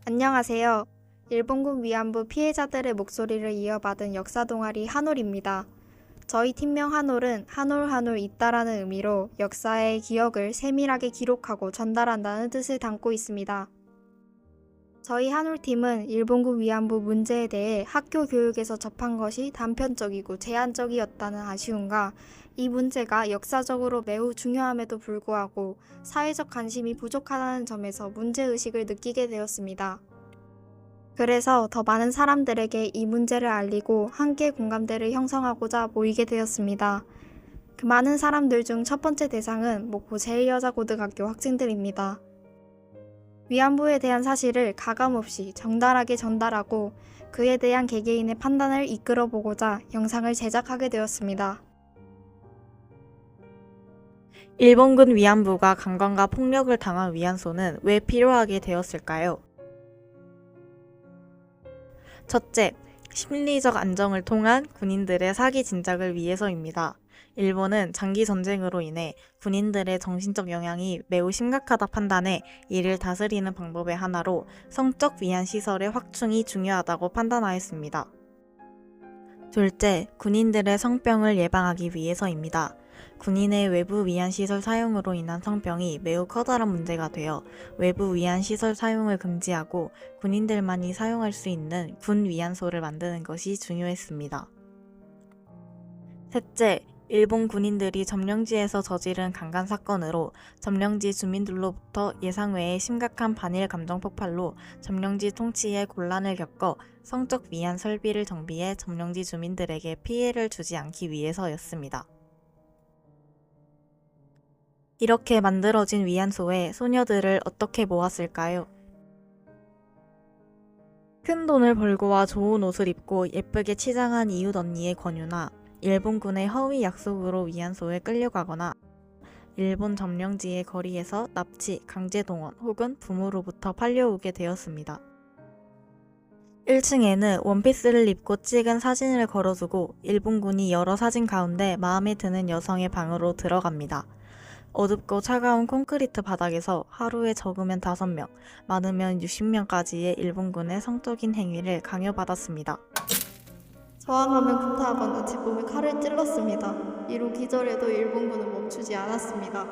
안녕하세요. 일본군 위안부 피해자들의 목소리를 이어받은 역사 동아리 한올입니다. 저희 팀명 한올은 한올 있다라는 의미로 역사의 기억을 세밀하게 기록하고 전달한다는 뜻을 담고 있습니다. 저희 한올팀은 일본군 위안부 문제에 대해 학교 교육에서 접한 것이 단편적이고 제한적이었다는 아쉬움과 이 문제가 역사적으로 매우 중요함에도 불구하고 사회적 관심이 부족하다는 점에서 문제의식을 느끼게 되었습니다. 그래서 더 많은 사람들에게 이 문제를 알리고 함께 공감대를 형성하고자 모이게 되었습니다. 그 많은 사람들 중 첫 번째 대상은 목포 제1여자고등학교 학생들입니다. 위안부에 대한 사실을 가감없이 정달하게 전달하고 그에 대한 개개인의 판단을 이끌어보고자 영상을 제작하게 되었습니다. 일본군 위안부가 강간과 폭력을 당한 위안소는 왜 필요하게 되었을까요? 첫째, 심리적 안정을 통한 군인들의 사기 진작을 위해서입니다. 일본은 장기 전쟁으로 인해 군인들의 정신적 영향이 매우 심각하다 판단해 이를 다스리는 방법의 하나로 성적 위안 시설의 확충이 중요하다고 판단하였습니다. 둘째, 군인들의 성병을 예방하기 위해서입니다. 군인의 외부 위안시설 사용으로 인한 성병이 매우 커다란 문제가 되어 외부 위안시설 사용을 금지하고 군인들만이 사용할 수 있는 군 위안소를 만드는 것이 중요했습니다. 셋째, 일본 군인들이 점령지에서 저지른 강간 사건으로 점령지 주민들로부터 예상외의 심각한 반일 감정 폭발로 점령지 통치에 곤란을 겪어 성적 위안 설비를 정비해 점령지 주민들에게 피해를 주지 않기 위해서였습니다. 이렇게 만들어진 위안소에 소녀들을 어떻게 모았을까요? 큰 돈을 벌고 와 좋은 옷을 입고 예쁘게 치장한 이웃 언니의 권유나 일본군의 허위 약속으로 위안소에 끌려가거나 일본 점령지의 거리에서 납치, 강제동원 혹은 부모로부터 팔려오게 되었습니다. 1층에는 원피스를 입고 찍은 사진을 걸어두고 일본군이 여러 사진 가운데 마음에 드는 여성의 방으로 들어갑니다. 어둡고 차가운 콘크리트 바닥에서 하루에 적으면 5명, 많으면 60명까지의 일본군의 성적인 행위를 강요받았습니다. 저항하면 구타하거나 제 몸에 칼을 찔렀습니다. 이로 기절해도 일본군은 멈추지 않았습니다.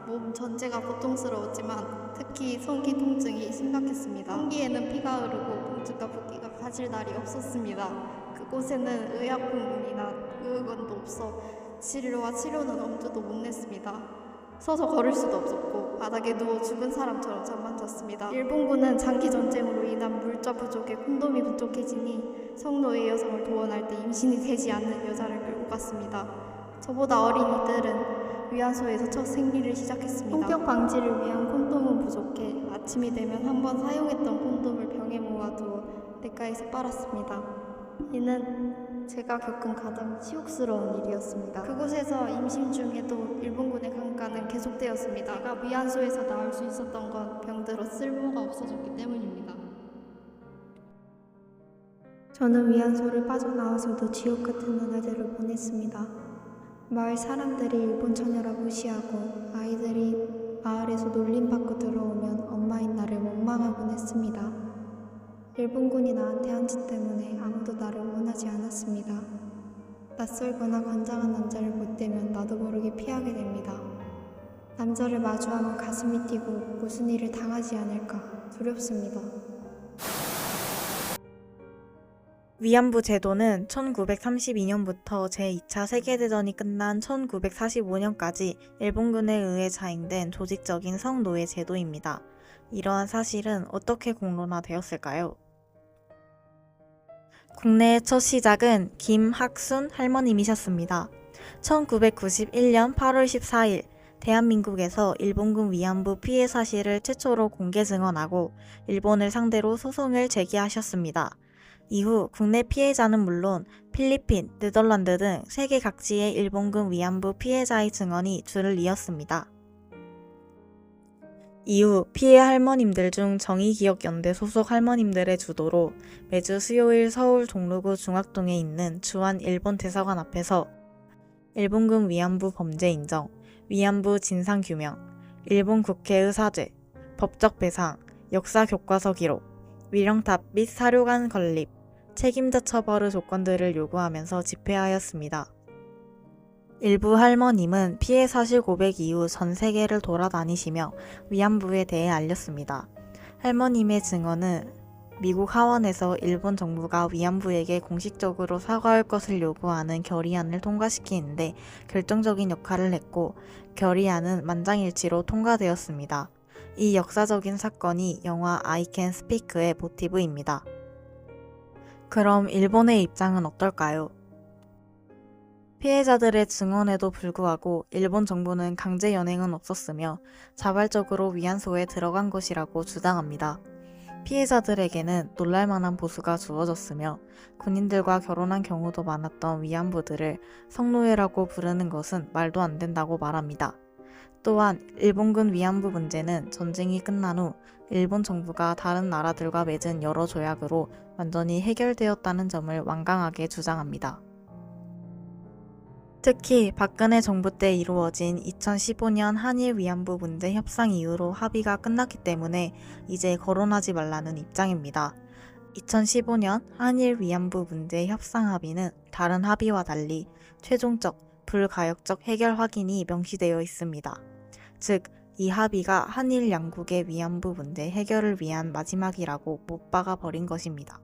몸 전체가 고통스러웠지만 특히 성기 통증이 심각했습니다. 성기에는 피가 흐르고 통증과 붓기가 가실 날이 없었습니다. 그곳에는 의약품이나 의료원도 없어 치료와 치료는 엄두도 못 냈습니다. 서서 걸을 수도 없었고 바닥에 누워 죽은 사람처럼 잠만 잤습니다. 일본군은 장기 전쟁으로 인한 물자 부족에 콘돔이 부족해지니 성노예 여성을 도원할 때 임신이 되지 않는 여자를 끌고 갔습니다. 저보다 어린 이들은 위안소에서 첫 생리를 시작했습니다. 성병 방지를 위한 콘돔은 부족해 아침이 되면 한번 사용했던 콘돔을 병에 모아두어 냇가에서 빨았습니다. 이는 제가 겪은 가장 치욕스러운 일이었습니다. 그곳에서 임신 중에도 일본군의 강간은 계속되었습니다. 제가 위안소에서 나올 수 있었던 건 병들어 쓸모가 없어졌기 때문입니다. 저는 위안소를 빠져나와서도 지옥 같은 나날들을 보냈습니다. 마을 사람들이 일본 처녀라 무시하고 아이들이 마을에서 놀림받고 들어오면 엄마인 나를 원망하곤 했습니다. 일본군이 나한테 한 짓 때문에 아무도 나를 원하지 않았습니다. 낯설거나 건장한 남자를 못 대면 나도 모르게 피하게 됩니다. 남자를 마주하면 가슴이 뛰고 무슨 일을 당하지 않을까 두렵습니다. 위안부 제도는 1932년부터 제2차 세계대전이 끝난 1945년까지 일본군에 의해 자행된 조직적인 성노예 제도입니다. 이러한 사실은 어떻게 공론화되었을까요? 국내의 첫 시작은 김학순 할머님이셨습니다. 1991년 8월 14일 대한민국에서 일본군 위안부 피해 사실을 최초로 공개 증언하고 일본을 상대로 소송을 제기하셨습니다. 이후 국내 피해자는 물론 필리핀, 네덜란드 등 세계 각지의 일본군 위안부 피해자의 증언이 줄을 이었습니다. 이후 피해 할머님들 중 정의기억연대 소속 할머님들의 주도로 매주 수요일 서울 종로구 중학동에 있는 주한 일본 대사관 앞에서 일본군 위안부 범죄 인정, 위안부 진상규명, 일본 국회의 사죄, 법적 배상, 역사 교과서 기록, 위령탑 및 사료관 건립, 책임자 처벌의 조건들을 요구하면서 집회하였습니다. 일부 할머님은 피해 사실 고백 이후 전 세계를 돌아다니시며 위안부에 대해 알렸습니다. 할머님의 증언은 미국 하원에서 일본 정부가 위안부에게 공식적으로 사과할 것을 요구하는 결의안을 통과시키는데 결정적인 역할을 했고, 결의안은 만장일치로 통과되었습니다. 이 역사적인 사건이 영화 I Can Speak의 모티브입니다. 그럼 일본의 입장은 어떨까요? 피해자들의 증언에도 불구하고 일본 정부는 강제 연행은 없었으며 자발적으로 위안소에 들어간 것이라고 주장합니다. 피해자들에게는 놀랄만한 보수가 주어졌으며 군인들과 결혼한 경우도 많았던 위안부들을 성노예라고 부르는 것은 말도 안 된다고 말합니다. 또한 일본군 위안부 문제는 전쟁이 끝난 후 일본 정부가 다른 나라들과 맺은 여러 조약으로 완전히 해결되었다는 점을 완강하게 주장합니다. 특히 박근혜 정부 때 이루어진 2015년 한일 위안부 문제 협상 이후로 합의가 끝났기 때문에 이제 거론하지 말라는 입장입니다. 2015년 한일 위안부 문제 협상 합의는 다른 합의와 달리 최종적, 불가역적 해결 확인이 명시되어 있습니다. 즉, 이 합의가 한일 양국의 위안부 문제 해결을 위한 마지막이라고 못 박아 버린 것입니다.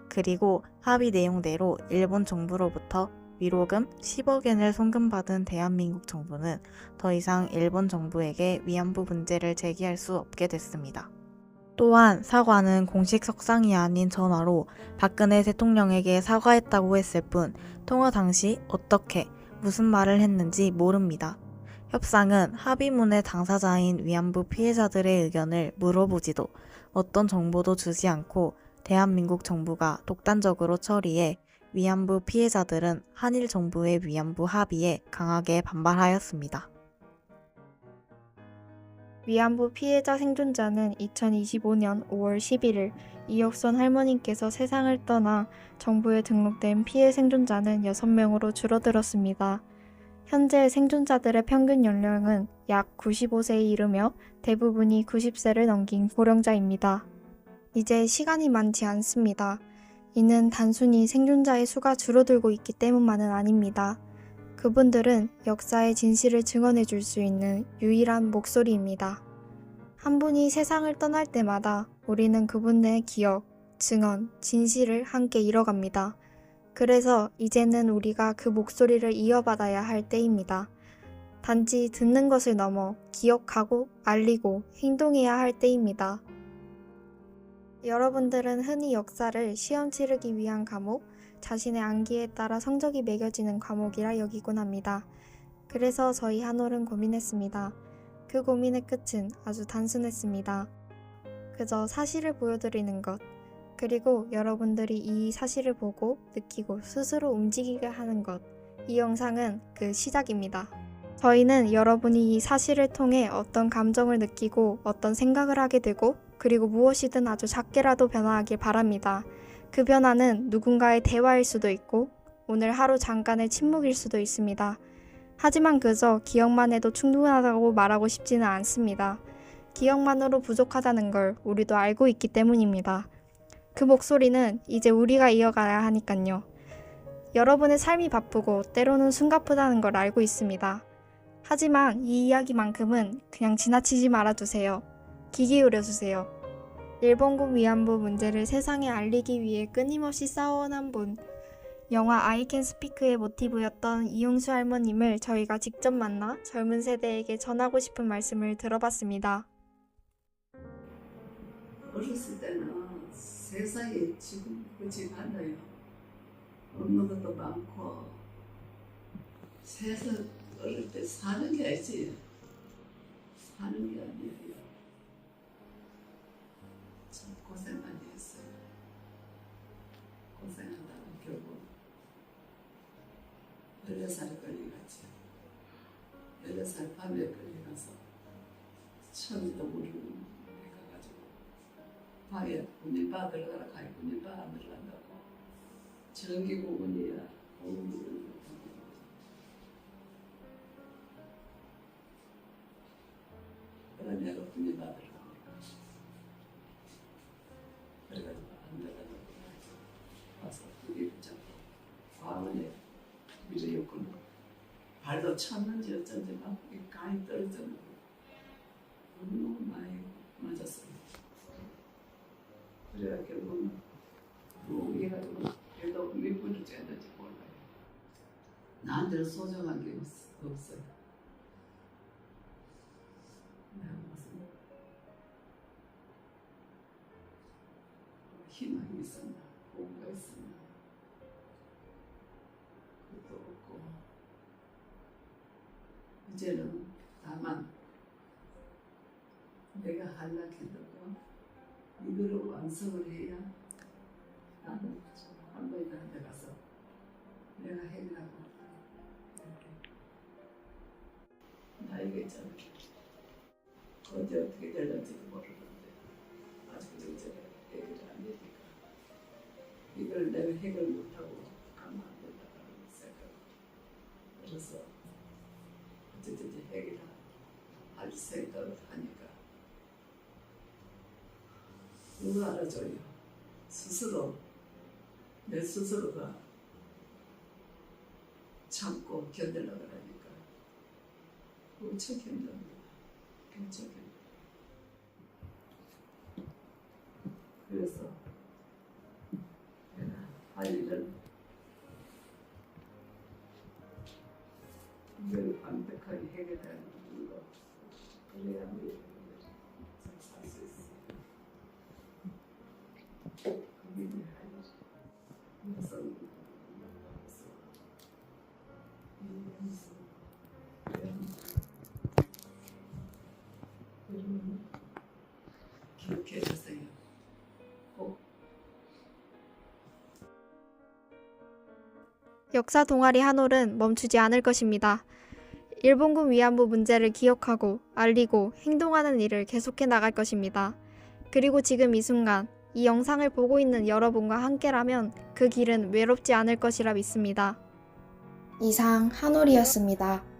그리고 합의 내용대로 일본 정부로부터 위로금 10억엔을 송금받은 대한민국 정부는 더 이상 일본 정부에게 위안부 문제를 제기할 수 없게 됐습니다. 또한 사과는 공식 석상이 아닌 전화로 박근혜 대통령에게 사과했다고 했을 뿐 통화 당시 어떻게, 무슨 말을 했는지 모릅니다. 협상은 합의문의 당사자인 위안부 피해자들의 의견을 물어보지도 어떤 정보도 주지 않고 대한민국 정부가 독단적으로 처리해 위안부 피해자들은 한일 정부의 위안부 합의에 강하게 반발하였습니다. 위안부 피해자 생존자는 2025년 5월 11일 이혁선 할머님께서 세상을 떠나 정부에 등록된 피해 생존자는 6명으로 줄어들었습니다. 현재 생존자들의 평균 연령은 약 95세에 이르며 대부분이 90세를 넘긴 고령자입니다. 이제 시간이 많지 않습니다. 이는 단순히 생존자의 수가 줄어들고 있기 때문만은 아닙니다. 그분들은 역사의 진실을 증언해 줄 수 있는 유일한 목소리입니다. 한 분이 세상을 떠날 때마다 우리는 그분의 기억, 증언, 진실을 함께 잃어갑니다. 그래서 이제는 우리가 그 목소리를 이어받아야 할 때입니다. 단지 듣는 것을 넘어 기억하고 알리고 행동해야 할 때입니다. 여러분들은 흔히 역사를 시험 치르기 위한 과목, 자신의 암기에 따라 성적이 매겨지는 과목이라 여기곤 합니다. 그래서 저희 한올은 고민했습니다. 그 고민의 끝은 아주 단순했습니다. 그저 사실을 보여드리는 것, 그리고 여러분들이 이 사실을 보고 느끼고 스스로 움직이게 하는 것. 이 영상은 그 시작입니다. 저희는 여러분이 이 사실을 통해 어떤 감정을 느끼고 어떤 생각을 하게 되고 그리고 무엇이든 아주 작게라도 변화하길 바랍니다. 그 변화는 누군가의 대화일 수도 있고 오늘 하루 잠깐의 침묵일 수도 있습니다. 하지만 그저 기억만 해도 충분하다고 말하고 싶지는 않습니다. 기억만으로 부족하다는 걸 우리도 알고 있기 때문입니다. 그 목소리는 이제 우리가 이어가야 하니깐요. 여러분의 삶이 바쁘고 때로는 숨가쁘다는 걸 알고 있습니다. 하지만 이 이야기만큼은 그냥 지나치지 말아주세요. 귀 기울여주세요. 일본군 위안부 문제를 세상에 알리기 위해 끊임없이 싸워온 한 분, 영화 I Can Speak의 모티브였던 이용수 할머님을 저희가 직접 만나 젊은 세대에게 전하고 싶은 말씀을 들어봤습니다. 어렸을 때는 세상이 지금 그렇지 않아요. 없는 것도 많고 세상 어릴 때 사는 게 아니지 사는 게 아니에요. 참 고생 많이 했어요. 고생한다고 결국 16살에 걸려갔지. 16살 밤에 걸려가서 처음부터 물을 해가지고 방에 군인바 들어가라 가야 군인바 안 들어간다고 전기고문이야 고문을 그래 내가 군인바 들어갑니다. 그래가지고 현실이었구나. 발도 찼는지 어쩐지 막 간이 떨어지는 너무 많이 맞았어요. 그래가 결국은 얘가지고 얘도 몇 분을 쬐는지 몰라요. 나한테는 소중한 게 없어요. 내가 무슨 희망이 있었나, 뭔가 있었나, 그것도 없고, 이제는 다만 내가 하려고 이거를 완성을 해야 나는 할머니들한테 가서 내가 해라고 나이가 있잖아. 언제 어떻게 될는지도 모르는데 아직도 이제 해결이 안 되니까 이걸 내가 해결 못하고 가면 안 된다는 생각. 그래서 어쨌든 해결할 생각을 하니까 누가 알아줘요. 스스로 내 스스로가 참고 견디려고 하니까 엄청 힘듭니다. 엄청 힘들어요. 그래서 내가 할 일은 이걸 완벽하게 해결하는 걸로 그래야 우리 살 수 있어요. 그게 내 할 일. 그래서 여러분 기억해 주세요. 꼭. 역사 동아리 한올은 멈추지 않을 것입니다. 일본군 위안부 문제를 기억하고 알리고 행동하는 일을 계속해 나갈 것입니다. 그리고 지금 이 순간 이 영상을 보고 있는 여러분과 함께라면 그 길은 외롭지 않을 것이라 믿습니다. 이상 한올이었습니다.